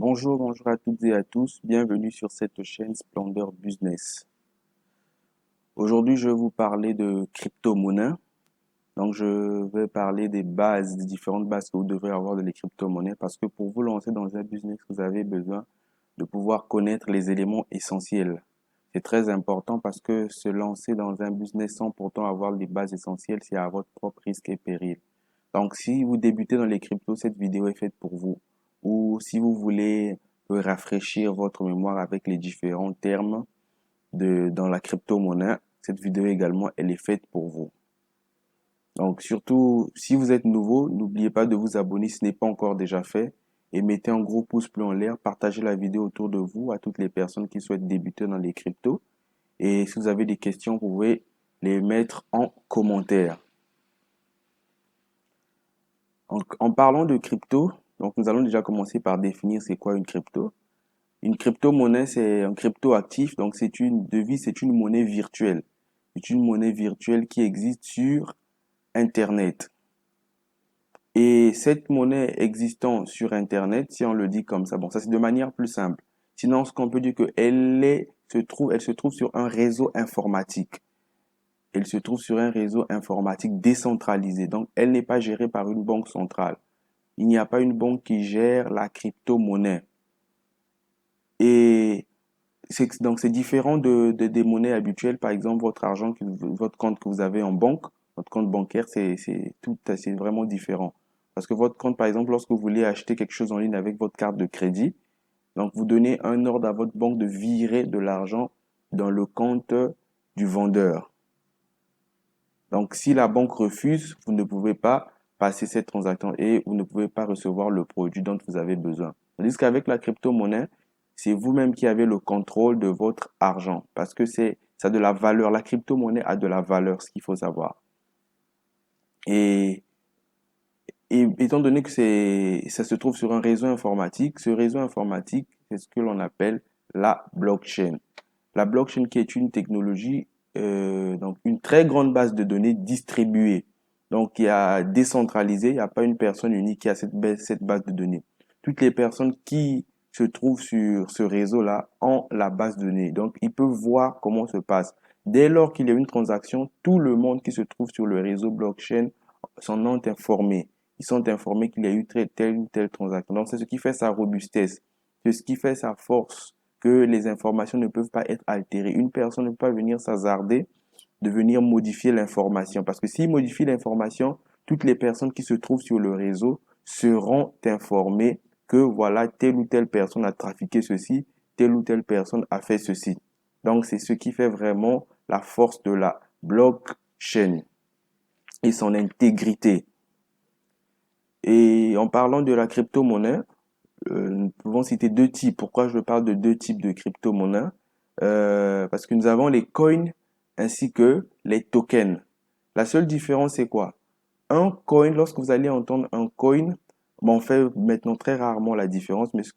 Bonjour à toutes et à tous, bienvenue sur cette chaîne Splendeur Business. Aujourd'hui, je vais vous parler de crypto-monnaies. Donc, je vais parler des bases, des différentes bases que vous devrez avoir de les crypto-monnaies parce que pour vous lancer dans un business, vous avez besoin de pouvoir connaître les éléments essentiels. C'est très important parce que se lancer dans un business sans pourtant avoir les bases essentielles, c'est à votre propre risque et péril. Donc, si vous débutez dans les cryptos, cette vidéo est faite pour vous. Ou si vous voulez rafraîchir votre mémoire avec les différents termes dans la crypto-monnaie, cette vidéo également, elle est faite pour vous. Donc, surtout, si vous êtes nouveau, n'oubliez pas de vous abonner si ce n'est pas encore déjà fait. Et mettez un gros pouce bleu en l'air, partagez la vidéo autour de vous à toutes les personnes qui souhaitent débuter dans les cryptos. Et si vous avez des questions, vous pouvez les mettre en commentaire. En parlant de crypto, donc nous allons déjà commencer par définir c'est quoi une crypto. Une crypto-monnaie, c'est un crypto-actif, donc c'est une devise, c'est une monnaie virtuelle. C'est une monnaie virtuelle qui existe sur Internet. Et cette monnaie existant sur Internet, si on le dit comme ça, bon, ça c'est de manière plus simple. Sinon, ce qu'on peut dire que elle se trouve sur un réseau informatique. Elle se trouve sur un réseau informatique décentralisé. Donc, elle n'est pas gérée par une banque centrale. Il n'y a pas une banque qui gère la crypto-monnaie. Et donc c'est différent des monnaies habituelles. Par exemple, votre compte que vous avez en banque, votre compte bancaire, c'est vraiment différent. Parce que votre compte, par exemple, lorsque vous voulez acheter quelque chose en ligne avec votre carte de crédit, donc vous donnez un ordre à votre banque de virer de l'argent dans le compte du vendeur. Donc si la banque refuse, vous ne pouvez pas passer cette transaction et vous ne pouvez pas recevoir le produit dont vous avez besoin. Tandis qu'avec la crypto-monnaie, c'est vous-même qui avez le contrôle de votre argent parce que ça a de la valeur. La crypto-monnaie a de la valeur, ce qu'il faut savoir. Et, et étant donné que ça se trouve sur un réseau informatique, ce réseau informatique, c'est ce que l'on appelle la blockchain. La blockchain qui est une technologie, donc une très grande base de données distribuée. Donc, il y a décentralisé, il n'y a pas une personne unique qui a cette base de données. Toutes les personnes qui se trouvent sur ce réseau-là ont la base de données. Donc, ils peuvent voir comment se passe. Dès lors qu'il y a une transaction, tout le monde qui se trouve sur le réseau blockchain s'en est informé. Ils sont informés qu'il y a eu telle ou telle transaction. Donc, c'est ce qui fait sa robustesse. C'est ce qui fait sa force, que les informations ne peuvent pas être altérées. Une personne ne peut pas venir s'hasarder de venir modifier l'information. Parce que s'il modifie l'information, toutes les personnes qui se trouvent sur le réseau seront informées que voilà, telle ou telle personne a trafiqué ceci, telle ou telle personne a fait ceci. Donc, c'est ce qui fait vraiment la force de la blockchain et son intégrité. Et en parlant de la crypto-monnaie, nous pouvons citer deux types. Pourquoi je parle de deux types de crypto-monnaies? Parce que nous avons les coins ainsi que les tokens. La seule différence, c'est quoi? Un coin, lorsque vous allez entendre un coin, bon, on fait maintenant très rarement la différence, mais ce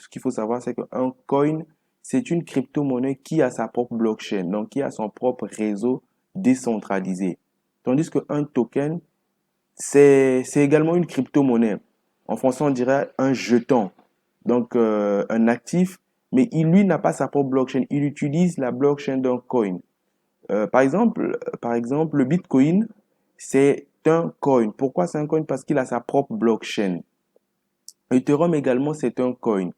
qu'il faut savoir, c'est qu'un coin, c'est une crypto-monnaie qui a sa propre blockchain, donc qui a son propre réseau décentralisé. Tandis qu'un token, c'est également une crypto-monnaie. En français, on dirait un jeton. Donc, un actif, mais lui n'a pas sa propre blockchain. Il utilise la blockchain d'un coin. Par exemple, le Bitcoin, c'est un coin. Pourquoi c'est un coin? Parce qu'il a sa propre blockchain. Ethereum également, c'est un coin.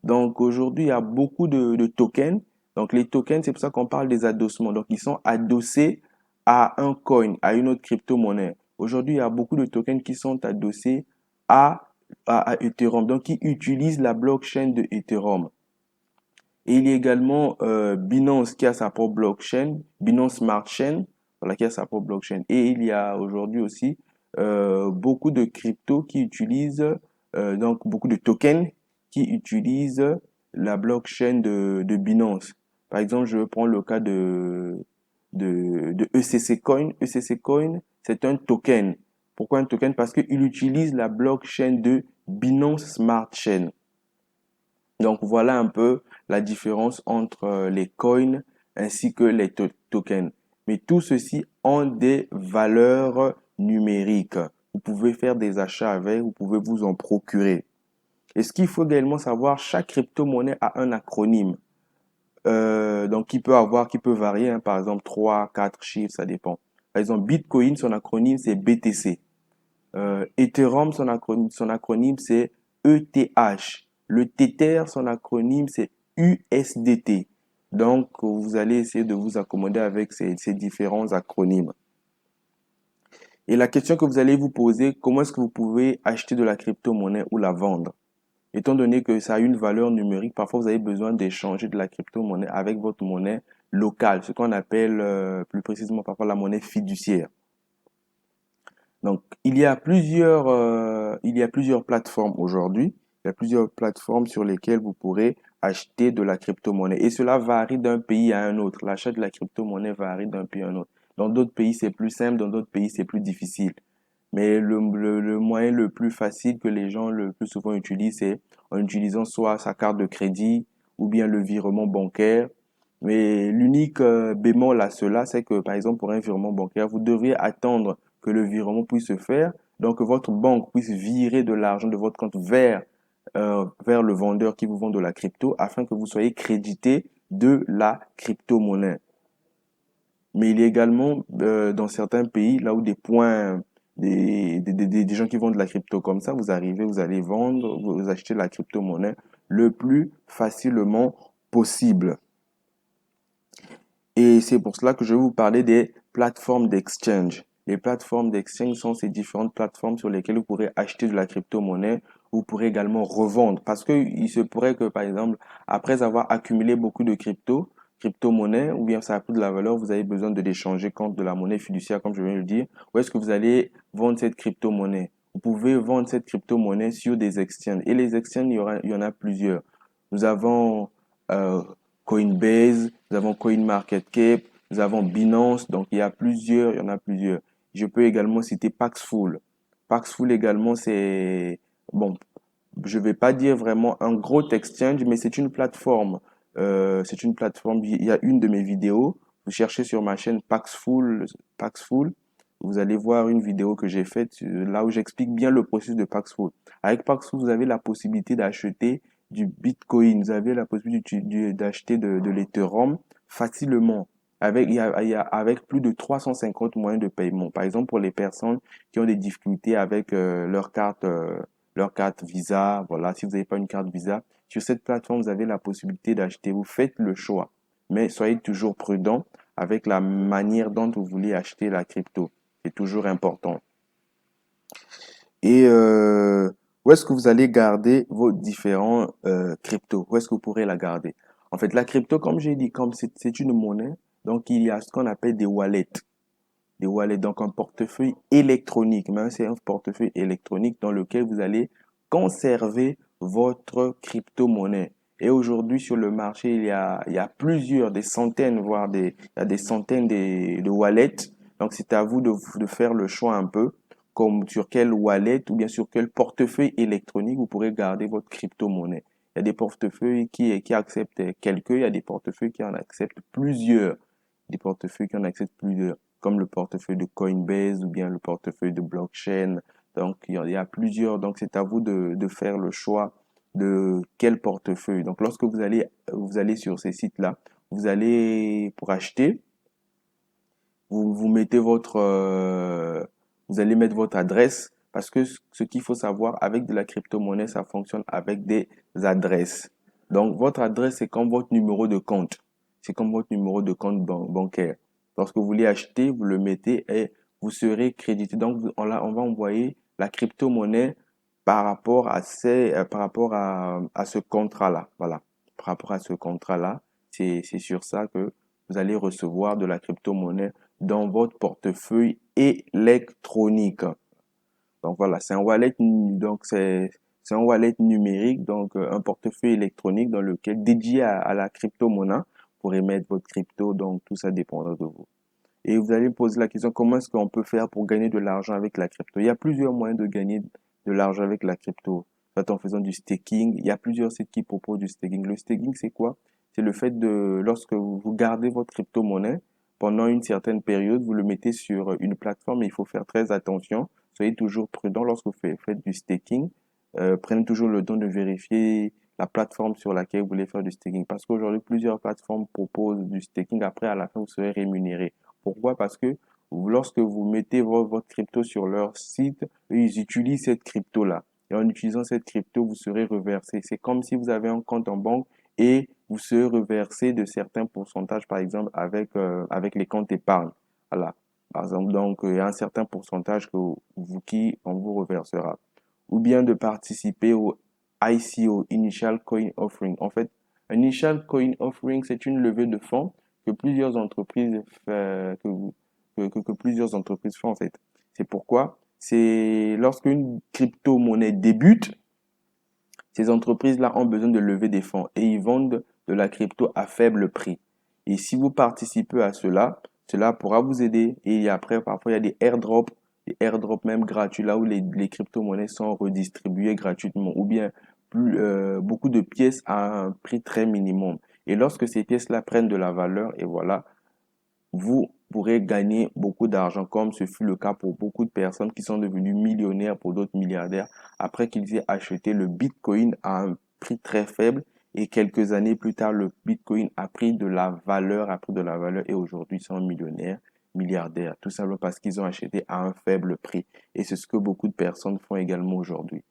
Donc, aujourd'hui, il y a beaucoup de tokens. Donc, les tokens, c'est pour ça qu'on parle des adossements. Donc, ils sont adossés à un coin, à une autre crypto-monnaie. Aujourd'hui, il y a beaucoup de tokens qui sont adossés à Ethereum. Donc, qui utilisent la blockchain de Ethereum. Et il y a également Binance qui a sa propre blockchain, Binance Smart Chain, voilà, qui a sa propre blockchain. Et il y a aujourd'hui aussi beaucoup de cryptos qui utilisent, donc beaucoup de tokens qui utilisent la blockchain de Binance. Par exemple, je vais prendre le cas de ECC Coin. ECC Coin, c'est un token. Pourquoi un token? Parce qu'il utilise la blockchain de Binance Smart Chain. Donc voilà un peu la différence entre les coins ainsi que les tokens. Mais tout ceci ont des valeurs numériques. Vous pouvez faire des achats avec, vous pouvez vous en procurer. Et ce qu'il faut également savoir, chaque crypto-monnaie a un acronyme. Donc, qui peut varier, hein, par exemple, 3, 4 chiffres, ça dépend. Par exemple, Bitcoin, son acronyme, c'est BTC. Ethereum, son acronyme, c'est ETH. Le Tether, son acronyme, c'est USDT. Donc, vous allez essayer de vous accommoder avec ces différents acronymes. Et la question que vous allez vous poser, comment est-ce que vous pouvez acheter de la crypto-monnaie ou la vendre? Étant donné que ça a une valeur numérique, parfois vous avez besoin d'échanger de la crypto-monnaie avec votre monnaie locale, ce qu'on appelle plus précisément parfois la monnaie fiduciaire. Donc, il y a plusieurs plateformes aujourd'hui. Il y a plusieurs plateformes sur lesquelles vous pourrez acheter de la crypto-monnaie. Et cela varie d'un pays à un autre. L'achat de la crypto-monnaie varie d'un pays à un autre. Dans d'autres pays, c'est plus simple. Dans d'autres pays, c'est plus difficile. Mais le moyen le plus facile que les gens le plus souvent utilisent, c'est en utilisant soit sa carte de crédit ou bien le virement bancaire. Mais l'unique bémol à cela, c'est que par exemple pour un virement bancaire, vous devriez attendre que le virement puisse se faire, donc que votre banque puisse virer de l'argent de votre compte vers le vendeur qui vous vend de la crypto afin que vous soyez crédité de la crypto-monnaie. Mais il y a également dans certains pays, là où des points, des gens qui vendent de la crypto comme ça, vous arrivez, vous allez vendre, vous achetez la crypto-monnaie le plus facilement possible. Et c'est pour cela que je vais vous parler des plateformes d'exchange. Les plateformes d'exchange sont ces différentes plateformes sur lesquelles vous pourrez acheter de la crypto-monnaie. Vous pourrez également revendre. Parce que il se pourrait que, par exemple, après avoir accumulé beaucoup de crypto-monnaie, ou bien ça a pris de la valeur, vous avez besoin de l'échanger contre de la monnaie fiduciaire, comme je viens de le dire. Où est-ce que vous allez vendre cette crypto-monnaie? Vous pouvez vendre cette crypto-monnaie sur des exchanges. Et les exchanges, il y en a plusieurs. Nous avons euh, Coinbase, nous avons CoinMarketCap, nous avons Binance, donc il y en a plusieurs. Je peux également citer Paxful. Paxful également, bon, je vais pas dire vraiment un gros exchange, mais c'est une plateforme, il y a une de mes vidéos, vous cherchez sur ma chaîne Paxful, vous allez voir une vidéo que j'ai faite là où j'explique bien le processus de Paxful. Avec Paxful, vous avez la possibilité d'acheter du Bitcoin, vous avez la possibilité d'acheter de l'Ethereum facilement. Avec plus de 350 moyens de paiement. Par exemple, pour les personnes qui ont des difficultés avec leur carte Visa, voilà, si vous n'avez pas une carte Visa, sur cette plateforme, vous avez la possibilité d'acheter. Vous faites le choix, mais soyez toujours prudent avec la manière dont vous voulez acheter la crypto. C'est toujours important. Et où est-ce que vous allez garder vos différents cryptos? Où est-ce que vous pourrez la garder? En fait, la crypto, comme j'ai dit, comme c'est une monnaie, donc il y a ce qu'on appelle des wallets. Des wallets, donc un portefeuille électronique. Mais c'est un portefeuille électronique dans lequel vous allez conserver votre crypto-monnaie. Et aujourd'hui, sur le marché, il y a plusieurs, des centaines, il y a des centaines de wallets. Donc, c'est à vous de faire le choix un peu, comme sur quel wallet ou bien sur quel portefeuille électronique vous pourrez garder votre crypto-monnaie. Il y a des portefeuilles qui acceptent quelques, il y a des portefeuilles qui en acceptent plusieurs. Des portefeuilles qui en acceptent plusieurs comme le portefeuille de Coinbase ou bien le portefeuille de blockchain. Donc, il y a plusieurs. Donc, c'est à vous de faire le choix de quel portefeuille. Donc, lorsque vous allez sur ces sites-là, vous allez pour acheter, vous mettez vous allez mettre votre adresse parce que ce qu'il faut savoir avec de la crypto-monnaie, ça fonctionne avec des adresses. Donc, votre adresse, c'est comme votre numéro de compte. C'est comme votre numéro de compte bancaire. Lorsque vous voulez acheter, vous le mettez et vous serez crédité. Donc, on va envoyer la crypto-monnaie par rapport à ce contrat-là. Voilà. Par rapport à ce contrat-là, c'est sur ça que vous allez recevoir de la crypto-monnaie dans votre portefeuille électronique. Donc voilà, c'est un wallet numérique, donc un portefeuille électronique dans lequel dédié à la crypto-monnaie pour émettre votre crypto. Donc tout ça dépendra de vous. Et vous allez me poser la question, comment est-ce qu'on peut faire pour gagner de l'argent avec la crypto? Il y a plusieurs moyens de gagner de l'argent avec la crypto. Soit en faisant du staking. Il y a plusieurs sites qui proposent du staking. Le staking, c'est quoi? C'est le fait lorsque vous gardez votre crypto-monnaie pendant une certaine période, vous le mettez sur une plateforme et il faut faire très attention. Soyez toujours prudent lorsque vous faites du staking. prenez toujours le temps de vérifier la plateforme sur laquelle vous voulez faire du staking. Parce qu'aujourd'hui, plusieurs plateformes proposent du staking. Après, à la fin, vous serez rémunéré. Pourquoi? Parce que lorsque vous mettez votre crypto sur leur site, eux, ils utilisent cette crypto-là. Et en utilisant cette crypto, vous serez reversé. C'est comme si vous avez un compte en banque et vous serez reversé de certains pourcentages, par exemple, avec les comptes épargne. Voilà. Par exemple, donc, il y a un certain pourcentage qui on vous reversera. Ou bien de participer au ICO, Initial Coin Offering. En fait, Initial Coin Offering, c'est une levée de fonds que plusieurs entreprises que plusieurs entreprises font en fait. C'est pourquoi c'est lorsqu'une crypto-monnaie débute, ces entreprises-là ont besoin de lever des fonds et ils vendent de la crypto à faible prix. Et si vous participez à cela, cela pourra vous aider. Et après, parfois, il y a des airdrops même gratuits, là où les crypto-monnaies sont redistribuées gratuitement, ou bien beaucoup de pièces à un prix très minimum. Et lorsque ces pièces-là prennent de la valeur, et voilà, vous pourrez gagner beaucoup d'argent, comme ce fut le cas pour beaucoup de personnes qui sont devenues millionnaires, pour d'autres milliardaires, après qu'ils aient acheté le Bitcoin à un prix très faible. Et quelques années plus tard, le Bitcoin a pris de la valeur, et aujourd'hui, ils sont millionnaires, milliardaires, tout simplement parce qu'ils ont acheté à un faible prix. Et c'est ce que beaucoup de personnes font également aujourd'hui.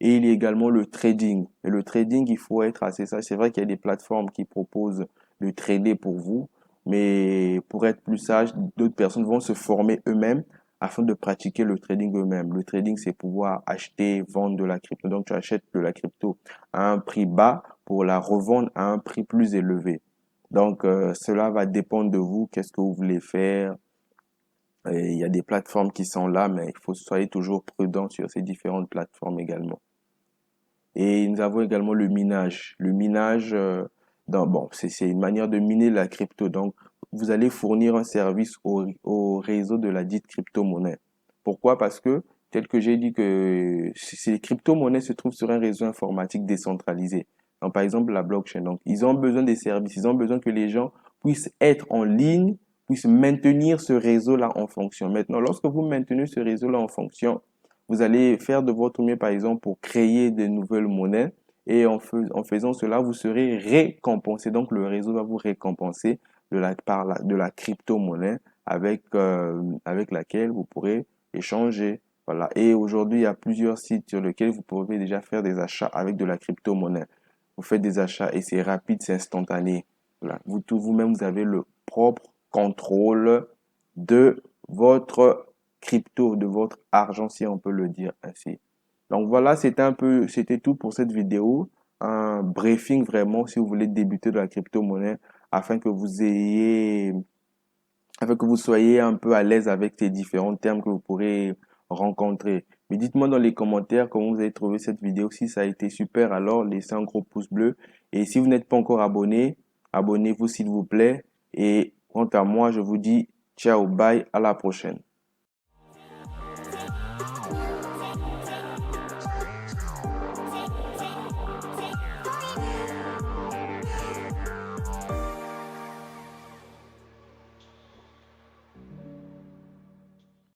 Et il y a également le trading. Et le trading, il faut être assez sage. C'est vrai qu'il y a des plateformes qui proposent de trader pour vous, mais pour être plus sage, d'autres personnes vont se former eux-mêmes afin de pratiquer le trading eux-mêmes. Le trading, c'est pouvoir acheter, vendre de la crypto. Donc, tu achètes de la crypto à un prix bas pour la revendre à un prix plus élevé. Donc, cela va dépendre de vous. Qu'est-ce que vous voulez faire? Et il y a des plateformes qui sont là, mais il faut soyez toujours prudent sur ces différentes plateformes également. Et nous avons également le minage. Le minage, bon, c'est une manière de miner la crypto. Donc, vous allez fournir un service au réseau de la dite crypto-monnaie. Pourquoi? Parce que, tel que j'ai dit que ces crypto-monnaies se trouvent sur un réseau informatique décentralisé. Donc, par exemple, la blockchain. Donc, ils ont besoin des services. Ils ont besoin que les gens puissent être en ligne, puissent maintenir ce réseau-là en fonction. Maintenant, lorsque vous maintenez ce réseau-là en fonction, vous allez faire de votre mieux, par exemple, pour créer de nouvelles monnaies. Et en faisant cela, vous serez récompensé. Donc, le réseau va vous récompenser de la crypto-monnaie avec laquelle vous pourrez échanger. Voilà. Et aujourd'hui, il y a plusieurs sites sur lesquels vous pouvez déjà faire des achats avec de la crypto-monnaie. Vous faites des achats et c'est rapide, c'est instantané. Voilà. Vous-même, vous avez le propre contrôle de votre crypto, de votre argent, si on peut le dire ainsi. Donc voilà, c'était tout pour cette vidéo. Un briefing vraiment si vous voulez débuter de la crypto-monnaie afin que afin que vous soyez un peu à l'aise avec ces différents termes que vous pourrez rencontrer. Mais dites-moi dans les commentaires comment vous avez trouvé cette vidéo. Si ça a été super, alors laissez un gros pouce bleu. Et si vous n'êtes pas encore abonné, abonnez-vous s'il vous plaît. Et quant à moi, je vous dis ciao, bye, à la prochaine.